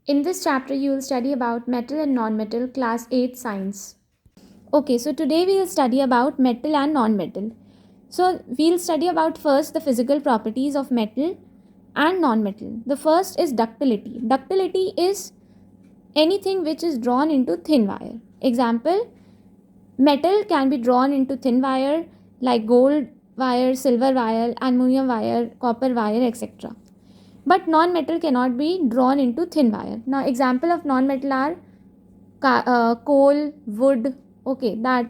In this chapter, you will study about metal and non-metal, class 8 science. Okay, so today we will study about metal and non-metal. So we'll study about first the physical properties of metal and non-metal. The first is ductility. Ductility is anything which is drawn into thin wire. Example, metal can be drawn into thin wire like gold wire, silver wire, aluminum wire, copper wire, etc. But non-metal cannot be drawn into thin wire. Now example of non-metal are coal, wood, okay, that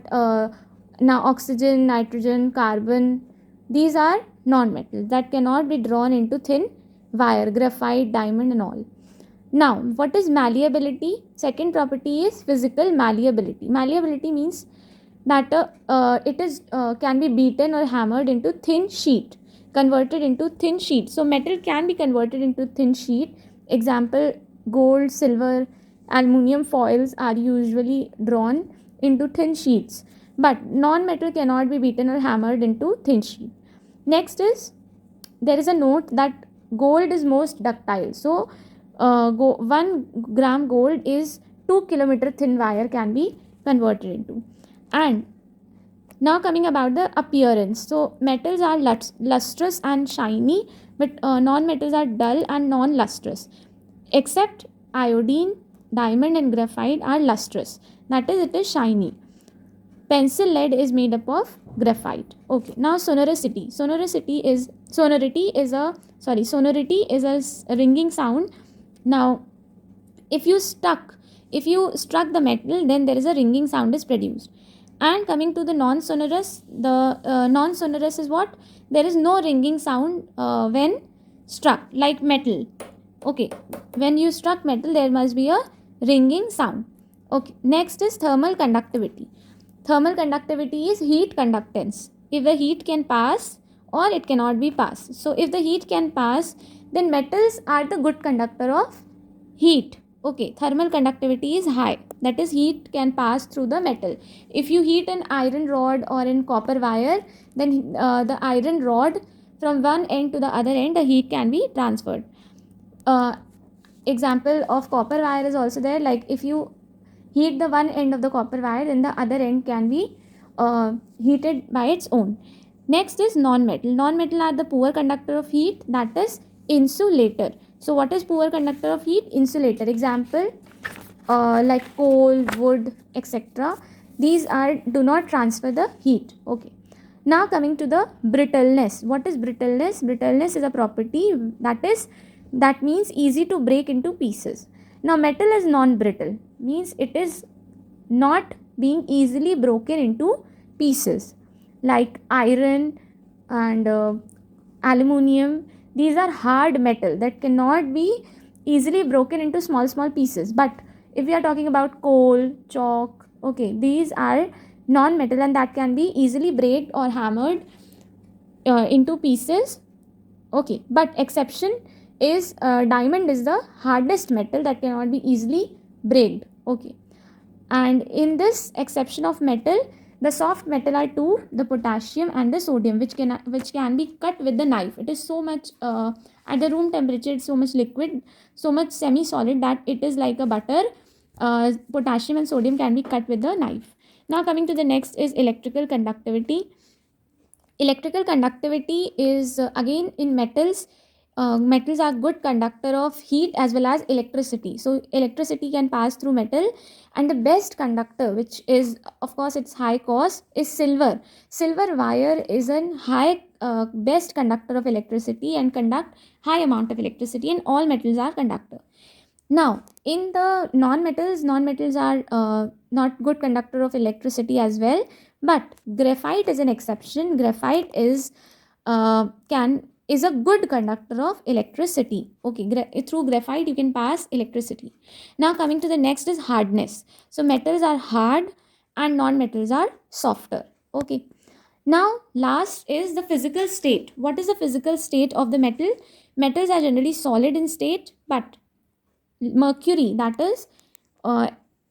now oxygen, nitrogen, carbon, these are non-metal that cannot be drawn into thin wire, graphite, diamond and all. Now what is malleability? Second property is physical malleability. Malleability means that it is can be beaten or hammered into thin sheet, converted into thin sheet. So metal can be converted into thin sheet. Example, gold, silver, aluminium foils are usually drawn into thin sheets, but non-metal cannot be beaten or hammered into thin sheet. Next is, there is a note that gold is most ductile. So 1 gram gold is 2 kilometer thin wire can be converted into. And now coming about the appearance. So metals are lustrous and shiny, but non-metals are dull and non-lustrous. Except iodine, diamond and graphite are lustrous. That is, it is shiny. Pencil lead is made up of graphite. Okay. Now sonoricity. Sonority is a ringing sound. Now if you struck the metal, then there is a ringing sound is produced. And coming to the non-sonorous, the non-sonorous is what? There is no ringing sound when struck, like metal. Okay, when you struck metal, there must be a ringing sound. Okay, next is thermal conductivity. Thermal conductivity is heat conductance. If the heat can pass or it cannot be passed. So if the heat can pass, then metals are the good conductor of heat. Okay, thermal conductivity is high. That is, heat can pass through the metal. If you heat an iron rod or in copper wire, then the iron rod, from one end to the other end, the heat can be transferred. Example of copper wire is also there. Like if you heat the one end of the copper wire, then the other end can be heated by its own. Next is non-metal. Non-metal are the poor conductor of heat, that is insulator. So what is poor conductor of heat? Insulator. Example, like coal, wood, etc. These are do not transfer the heat. Okay. Now coming to the brittleness. What is brittleness? Brittleness is a property that means easy to break into pieces. Now metal is non-brittle, means it is not being easily broken into pieces, like iron and aluminium. These are hard metal that cannot be easily broken into small pieces. But if we are talking about coal, chalk, okay, these are non-metal and that can be easily breaked or hammered into pieces. Okay, but exception is diamond is the hardest metal that cannot be easily breaked. Okay, and in this exception of metal, the soft metal are two, the potassium and the sodium, which can be cut with the knife. It is so much at the room temperature, it's so much liquid, so much semi solid that it is like a butter. Potassium and sodium can be cut with the knife. Now coming to the next is electrical conductivity. Electrical conductivity is again in metals. Metals are good conductor of heat as well as electricity. So electricity can pass through metal, and the best conductor, which is of course its high cost, is silver. Silver wire is an high best conductor of electricity and conduct high amount of electricity, and all metals are conductor. Now in the non-metals are not good conductor of electricity as well, but graphite is an exception. Graphite is a good conductor of electricity. Okay, through graphite you can pass electricity. Now coming to the next is hardness. So metals are hard and non-metals are softer. Okay, now last is the physical state. What is the physical state of the metal? Metals are generally solid in state, but mercury, that is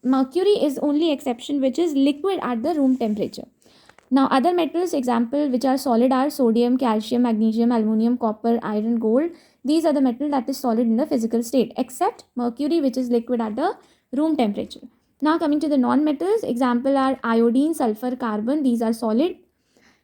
mercury is only exception, which is liquid at the room temperature. Now other metals example which are solid are sodium, calcium, magnesium, aluminum, copper, iron, gold. These are the metal that is solid in the physical state, except mercury, which is liquid at the room temperature. Now coming to the non-metals, example are iodine, sulfur, carbon. These are solid.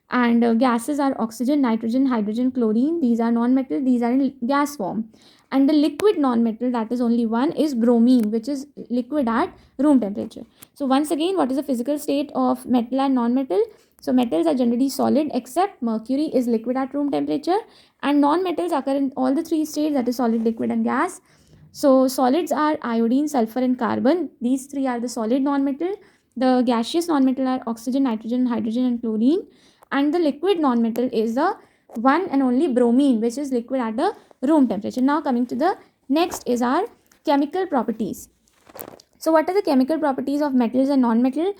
And gases are oxygen, nitrogen, hydrogen, chlorine. These are non-metal. These are in gas form. And the liquid non-metal, that is only one, is bromine, which is liquid at room temperature. So once again, what is the physical state of metal and non-metal? So metals are generally solid, except mercury is liquid at room temperature, and non-metals occur in all the three states, that is solid, liquid, and gas. So solids are iodine, sulfur, and carbon. These three are the solid non-metal. The gaseous non-metal are oxygen, nitrogen, hydrogen, and chlorine. And the liquid non-metal is the one and only bromine, which is liquid at the room temperature. Now coming to the next is our chemical properties. So what are the chemical properties of metals and non-metal?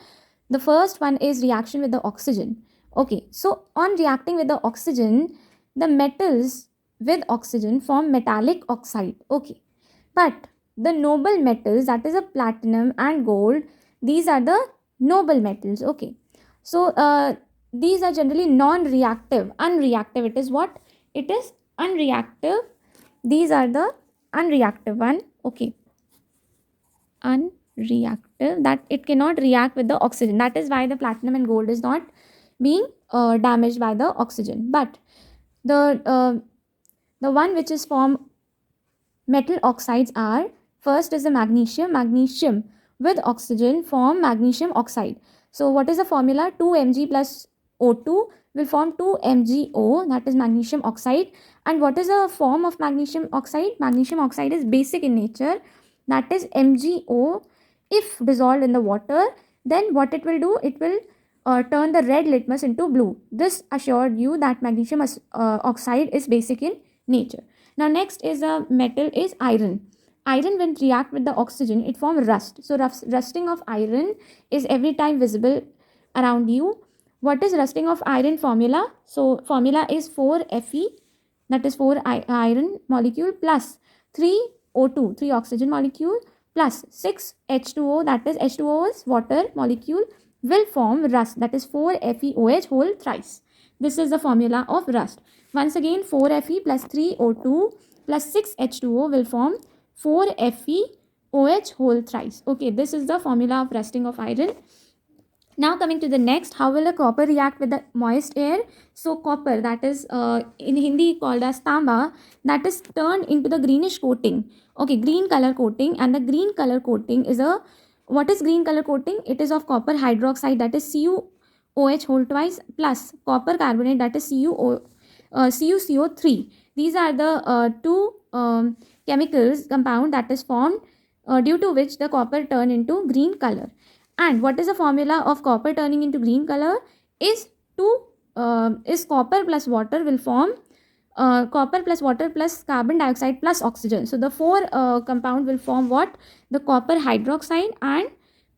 The first one is reaction with the oxygen. Okay, so on reacting with the oxygen, the metals with oxygen form metallic oxide. Okay, but the noble metals, that is a platinum and gold, these are the noble metals. Okay, so these are generally non-reactive. Unreactive, it is what? It is unreactive. These are the unreactive one. Okay, unreactive, that it cannot react with the oxygen. That is why the platinum and gold is not being damaged by the oxygen. But the one which is formed metal oxides are, first is the magnesium with oxygen form magnesium oxide. So what is the formula? 2Mg plus O2 will form 2MgO, that is magnesium oxide. And what is the form of magnesium oxide? Magnesium oxide is basic in nature, that is MgO. If dissolved in the water, then what it will do? It will turn the red litmus into blue. This assured you that magnesium oxide is basic in nature. Now next is a metal is iron. Iron, when react with the oxygen, it form rust. So rusting of iron is every time visible around you. What is rusting of iron formula? So formula is 4Fe, that is 4 iron molecule, plus 3O2, 3 oxygen molecule, plus 6 H2O, that is H2O is water molecule, will form rust, that is 4FeOH whole thrice. This is the formula of rust. Once again, 4Fe plus 3O2 plus 6 H2O will form 4FeOH whole thrice. Okay, this is the formula of rusting of iron. Now coming to the next, how will a copper react with the moist air? So copper, that is in Hindi called as tamba, that is turned into the greenish coating. Okay, green color coating, and the green color coating is a, what is green color coating? It is of copper hydroxide, that is CuOH whole twice, plus copper carbonate, that is CuCO3. These are the two chemicals compound that is formed due to which the copper turn into green color. And what is the formula of copper turning into green color? Is copper plus water will form copper plus water plus carbon dioxide plus oxygen. So the four compound will form what? The copper hydroxide and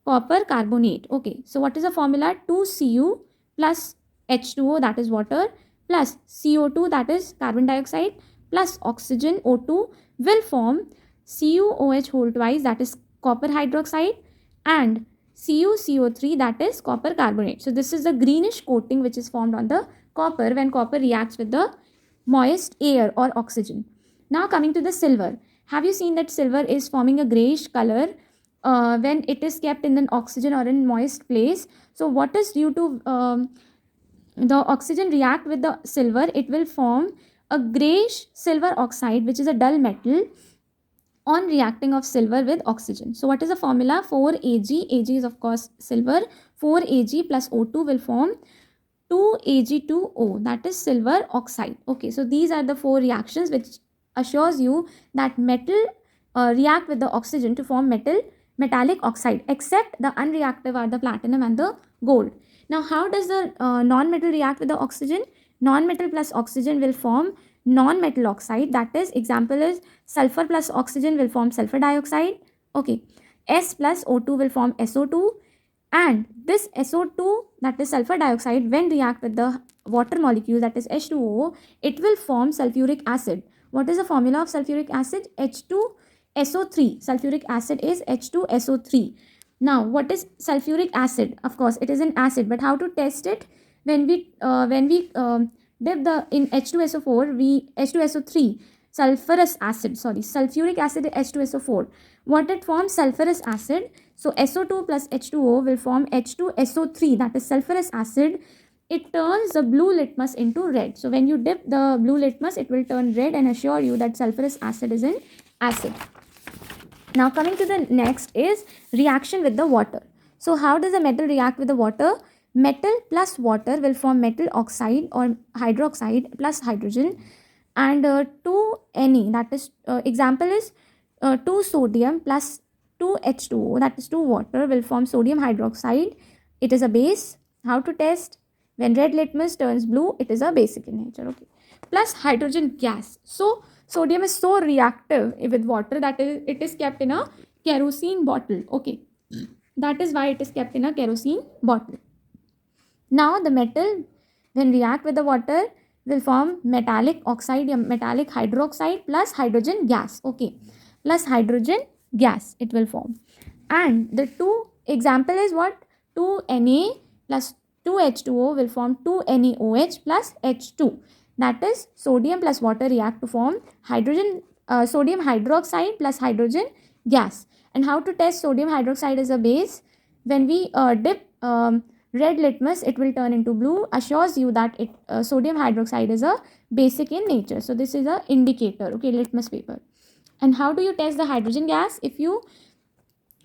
copper carbonate. Okay, so what is the formula? 2Cu plus H2O, that is water, plus CO2, that is carbon dioxide, plus oxygen O2 will form CuOH whole twice, that is copper hydroxide, and CuCO3, that is copper carbonate. So this is the greenish coating which is formed on the copper when copper reacts with the moist air or oxygen. Now coming to the silver. Have you seen that silver is forming a grayish color when it is kept in an oxygen or in moist place? So what is due to the oxygen react with the silver? It will form a grayish silver oxide, which is a dull metal, on reacting of silver with oxygen. So what is the formula? 4Ag, Ag is of course silver, 4Ag plus O2 will form 2Ag2O, that is silver oxide. Okay, so these are the four reactions which assures you that metal react with the oxygen to form metallic oxide, except the unreactive are the platinum and the gold. Now how does the non-metal react with the oxygen? Non-metal plus oxygen will form non-metal oxide, that is, example is sulfur plus oxygen will form sulfur dioxide. Okay, S plus O2 will form SO2, and this SO2, that is sulfur dioxide, when react with the water molecule, that is H2O, it will form sulfuric acid. What is the formula of sulfuric acid? H2SO3. Sulfuric acid is H2SO3. Now what is sulfuric acid? Of course it is an acid, but how to test it? When we dip the in H2SO4, H2SO3, sulfurous acid, sorry, sulfuric acid H2SO4. What it forms? Sulfurous acid. So SO2 plus H2O will form H2SO3, that is sulfurous acid. It turns the blue litmus into red. So when you dip the blue litmus, it will turn red and assure you that sulfurous acid is an acid. Now coming to the next is reaction with the water. So how does a metal react with the water? Metal plus water will form metal oxide or hydroxide plus hydrogen, and 2Ne, that is example is 2 sodium plus 2 H2O, that is 2 water, will form sodium hydroxide. It is a base. How to test? When red litmus turns blue, it is a basic in nature. Okay. Plus hydrogen gas. So sodium is so reactive with water that it is kept in a kerosene bottle. Okay. That is why it is kept in a kerosene bottle. Now the metal, when react with the water, will form metallic oxide or metallic hydroxide plus hydrogen gas. Okay. Plus hydrogen gas it will form. And the two example is what? 2Na plus 2H2O will form 2NaOH plus H2. That is sodium plus water react to form hydrogen, sodium hydroxide plus hydrogen gas. And how to test sodium hydroxide as a base? When we dip red litmus, it will turn into blue, assures you that sodium hydroxide is a basic in nature. So this is a indicator, okay, litmus paper. And how do you test the hydrogen gas? If you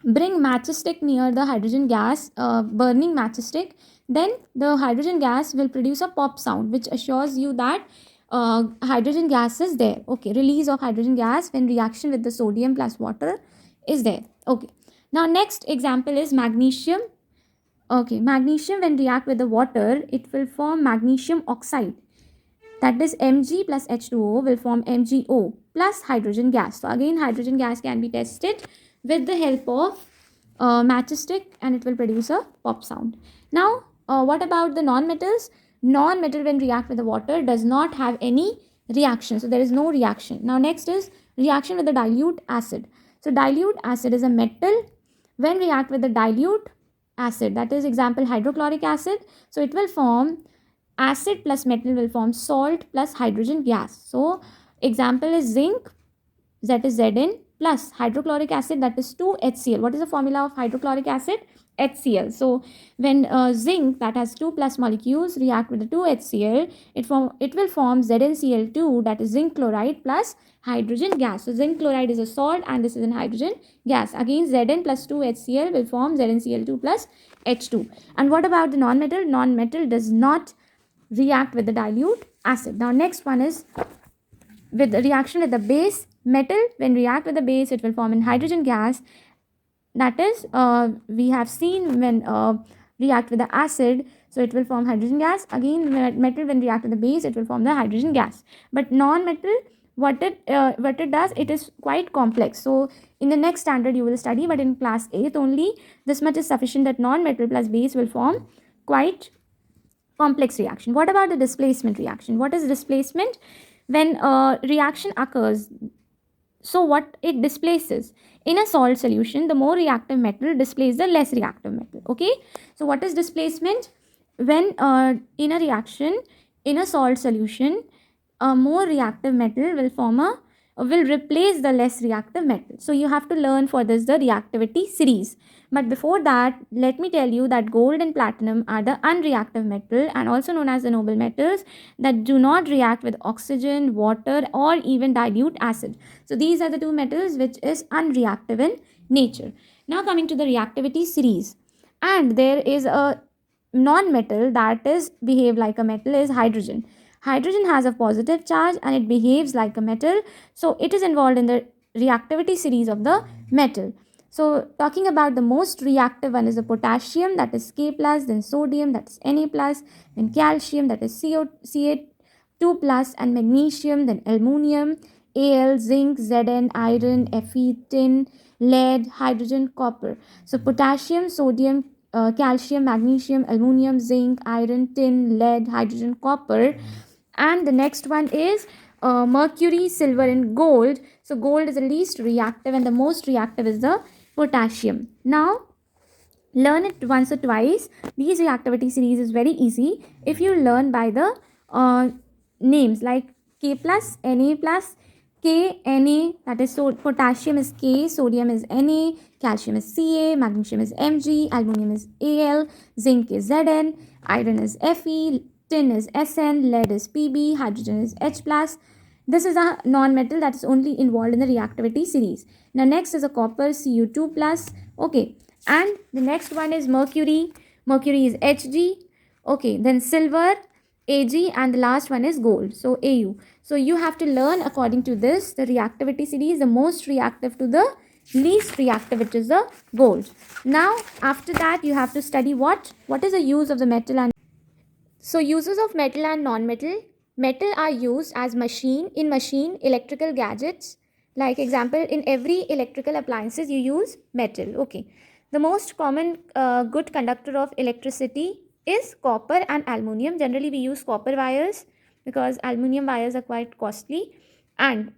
bring matchstick near the hydrogen gas, burning matchstick, then the hydrogen gas will produce a pop sound, which assures you that hydrogen gas is there. Okay, release of hydrogen gas when reaction with the sodium plus water is there. Okay, now next example is magnesium. Okay, magnesium when react with the water, it will form magnesium oxide. That is Mg plus H2O will form MgO plus hydrogen gas. So again hydrogen gas can be tested with the help of matchstick, and it will produce a pop sound. Now what about the non-metals? Non-metal when react with the water does not have any reaction. So there is no reaction. Now next is reaction with the dilute acid. So dilute acid is a metal when react with the dilute acid, that is example hydrochloric acid. So it will form acid plus metal will form salt plus hydrogen gas. So example is zinc, that is Zn, plus hydrochloric acid, that is 2HCl. What is the formula of hydrochloric acid? HCl. So when zinc that has 2 plus molecules react with the 2HCl, it will form ZnCl2, that is zinc chloride plus hydrogen gas. So zinc chloride is a salt and this is an hydrogen gas. Again Zn plus 2HCl will form ZnCl2 plus H2. And what about the non-metal? Non-metal does not react with the dilute acid. Now next one is with the reaction with the base. Metal when react with the base, it will form in hydrogen gas. That is we have seen when react with the acid, so it will form hydrogen gas. Again metal when react with the base, it will form the hydrogen gas. But non-metal, what it does, it is quite complex. So in the next standard you will study, but in class 8th only this much is sufficient, that non-metal plus base will form quite complex reaction. What about the displacement reaction? What is displacement? When reaction occurs, so what it displaces? In a salt solution, the more reactive metal displaces the less reactive metal. Okay, so what is displacement? When in a reaction in a salt solution, a more reactive metal will replace the less reactive metal. So you have to learn for this the reactivity series. But before that, let me tell you that gold and platinum are the unreactive metal and also known as the noble metals that do not react with oxygen, water or even dilute acid. So these are the two metals which is unreactive in nature. Now coming to the reactivity series. And there is a non-metal that is behave like a metal is hydrogen. Hydrogen has a positive charge and it behaves like a metal. So it is involved in the reactivity series of the metal. So talking about the most reactive one is the potassium, that is K plus, then sodium, that is Na plus, then calcium, that is Ca2 plus, and magnesium, then aluminum, Al, zinc, Zn, iron, Fe, tin, lead, hydrogen, copper. So potassium, sodium, calcium, magnesium, aluminum, zinc, iron, tin, lead, hydrogen, copper. And the next one is mercury, silver and gold. So gold is the least reactive and the most reactive is the potassium. Now learn it once or twice. These reactivity series is very easy if you learn by the names like K plus, Na plus, Na, that is potassium is K, sodium is Na, calcium is Ca, magnesium is Mg, aluminum is Al, zinc is Zn, iron is Fe, tin is Sn, lead is Pb, hydrogen is H+. This is a non-metal that is only involved in the reactivity series. Now next is a copper Cu2+. Okay, and the next one is mercury. Mercury is Hg. Okay, then silver Ag, and the last one is gold, so Au. So you have to learn according to this the reactivity series, the most reactive to the least reactive, which is the gold. Now after that you have to study what is the use of the metal. And so uses of metal and non-metal. Metal are used as machine electrical gadgets. Like example, in every electrical appliances you use metal. Okay. The most common good conductor of electricity is copper and aluminium. Generally we use copper wires because aluminium wires are quite costly, and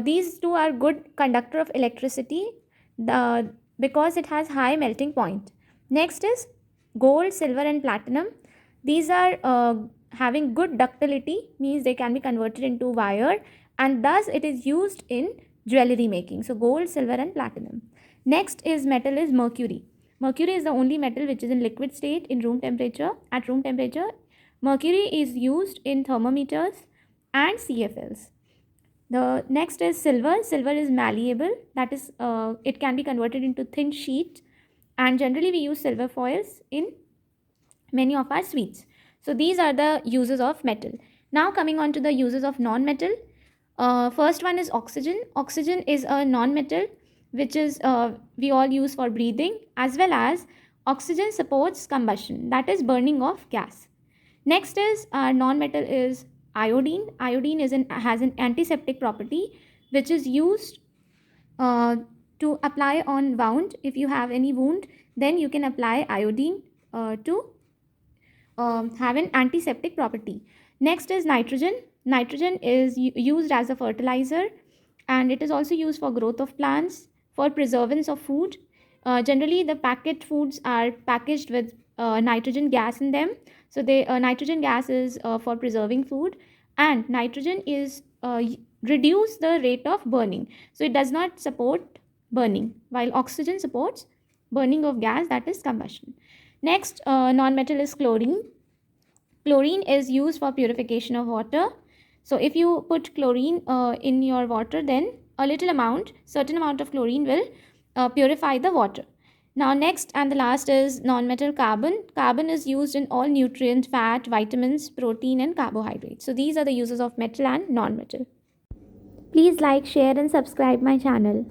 these two are good conductor of electricity because it has high melting point. Next is gold, silver and platinum. These are having good ductility, means they can be converted into wire, and thus it is used in jewelry making. So gold, silver and platinum. Next is metal is mercury. Mercury is the only metal which is in liquid state in room temperature. At room temperature, mercury is used in thermometers and CFLs. The next is silver. Silver is malleable, that is it can be converted into thin sheet, and generally we use silver foils in many of our sweets. So these are the uses of metal. Now coming on to the uses of non-metal. First one is oxygen. Oxygen is a non-metal which is we all use for breathing, as well as oxygen supports combustion, that is burning of gas. Next is non-metal is iodine. Iodine has an antiseptic property which is used uh, to apply on wound. If you have any wound, then you can apply iodine to have an antiseptic property. Next is nitrogen. Nitrogen is used as a fertilizer, and it is also used for growth of plants, for preservance of food. Generally, the packet foods are packaged with nitrogen gas in them. So, nitrogen gas is for preserving food, and nitrogen is reduce the rate of burning. So, it does not support burning, while oxygen supports burning of gas, that is combustion. Next non-metal is chlorine. Chlorine is used for purification of water. So if you put chlorine in your water, then a certain amount of chlorine will purify the water. Now next and the last is non-metal carbon. Carbon is used in all nutrient, fat, vitamins, protein and carbohydrates. So these are the uses of metal and non-metal. Please like, share and subscribe my channel.